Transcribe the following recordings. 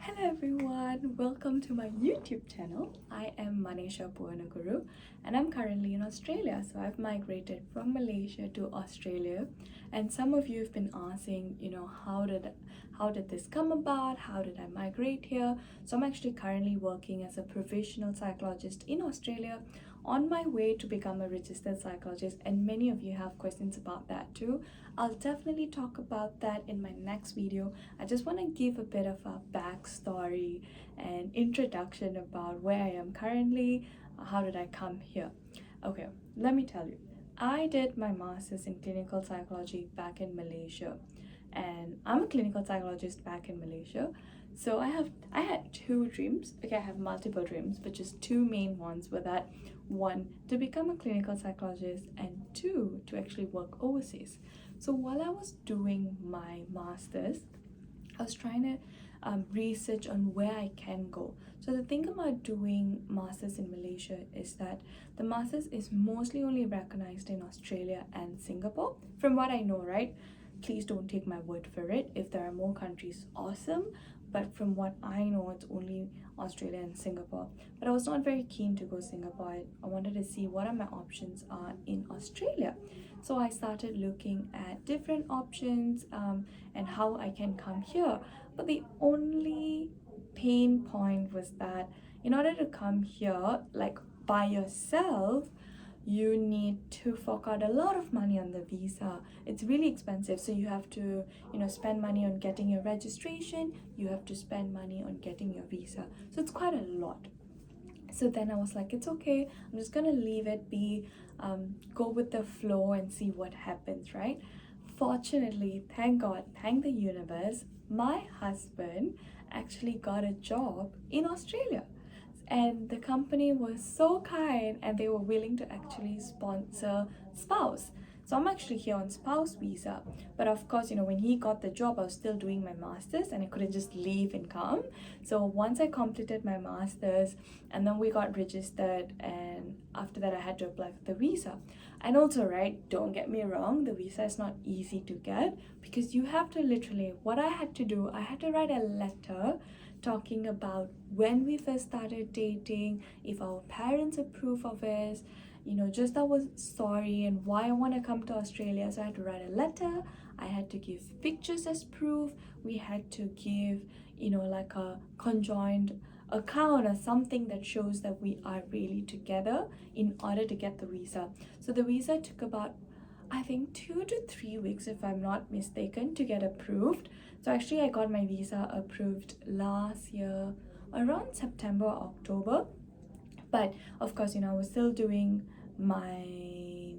Hello everyone, welcome to my YouTube channel. I am Malaysia Guru and I'm currently in Australia. So I've migrated from Malaysia to Australia, and some of you have been asking, how did this come about? How did I migrate here? So I'm actually currently working as a provisional psychologist in Australia, on my way to become a registered psychologist, and many of you have questions about that too. I'll definitely talk about that in my next video. I just want to give a bit of a backstory and introduction about where I am currently, how did I come here. Okay, let me tell you. I did my master's in clinical psychology back in Malaysia, and I'm a clinical psychologist back in Malaysia. So I had two dreams. Okay, I have multiple dreams, but just two main ones were that one, to become a clinical psychologist, and two, to actually work overseas. So while I was doing my master's, I was trying to research on where I can go. So the thing about doing masters in Malaysia is that the masters is mostly only recognized in Australia and Singapore, from what I know, right? Please don't take my word for it. If there are more countries, awesome. But from what I know, it's only Australia and Singapore. But I was not very keen to go Singapore. I wanted to see what are my options are in Australia. So I started looking at different options and how I can come here. But the only pain point was that in order to come here, like by yourself, you need to fork out a lot of money on the visa. It's really expensive, so you have to spend money on getting your registration, you have to spend money on getting your visa, so it's quite a lot. So then I was like, it's okay, I'm just gonna leave it be, go with the flow and see what happens, right? Fortunately, thank God, thank the universe, my husband actually got a job in Australia, and the company was so kind and they were willing to actually sponsor spouse. So I'm actually here on spouse visa, but of course, when he got the job, I was still doing my masters and I couldn't just leave and come. So once I completed my masters, and then we got registered, and after that I had to apply for the visa. And also, right, don't get me wrong, the visa is not easy to get, because you have to literally, what I had to do, I had to write a letter talking about when we first started dating, if our parents approve of it, just that was story and why I want to come to Australia. So I had to write a letter, I had to give pictures as proof, we had to give like a conjoined account or something that shows that we are really together in order to get the visa. So the visa took about, I think, 2 to 3 weeks, if I'm not mistaken, to get approved. So actually I got my visa approved last year around September or October. But of course, I was still doing my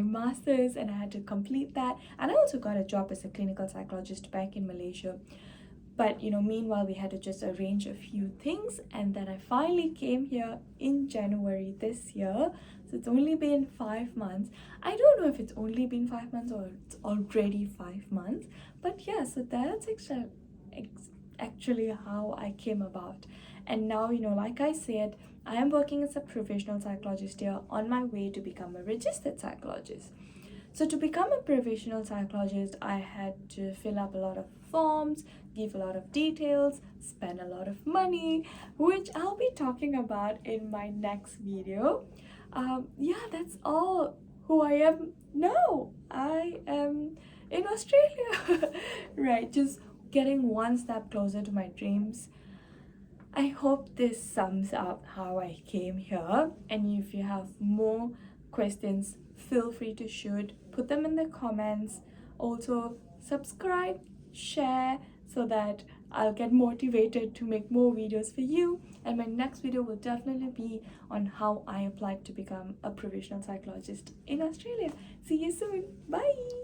masters and I had to complete that. And I also got a job as a clinical psychologist back in Malaysia. But meanwhile, we had to just arrange a few things, and then I finally came here in January this year. So it's only been 5 months. I don't know if it's only been 5 months or it's already 5 months. But yeah, so that's actually how I came about. And now, like I said, I am working as a provisional psychologist here, on my way to become a registered psychologist. So to become a provisional psychologist, I had to fill up a lot of forms, give a lot of details, spend a lot of money, which I'll be talking about in my next video. Yeah, that's all who I am now. I am in Australia. Right, just getting one step closer to my dreams. I hope this sums up how I came here, and if you have more questions, feel free to shoot, put them in the comments. Also, subscribe, share, so that I'll get motivated to make more videos for you. And my next video will definitely be on how I applied to become a provisional psychologist in Australia. See you soon. Bye.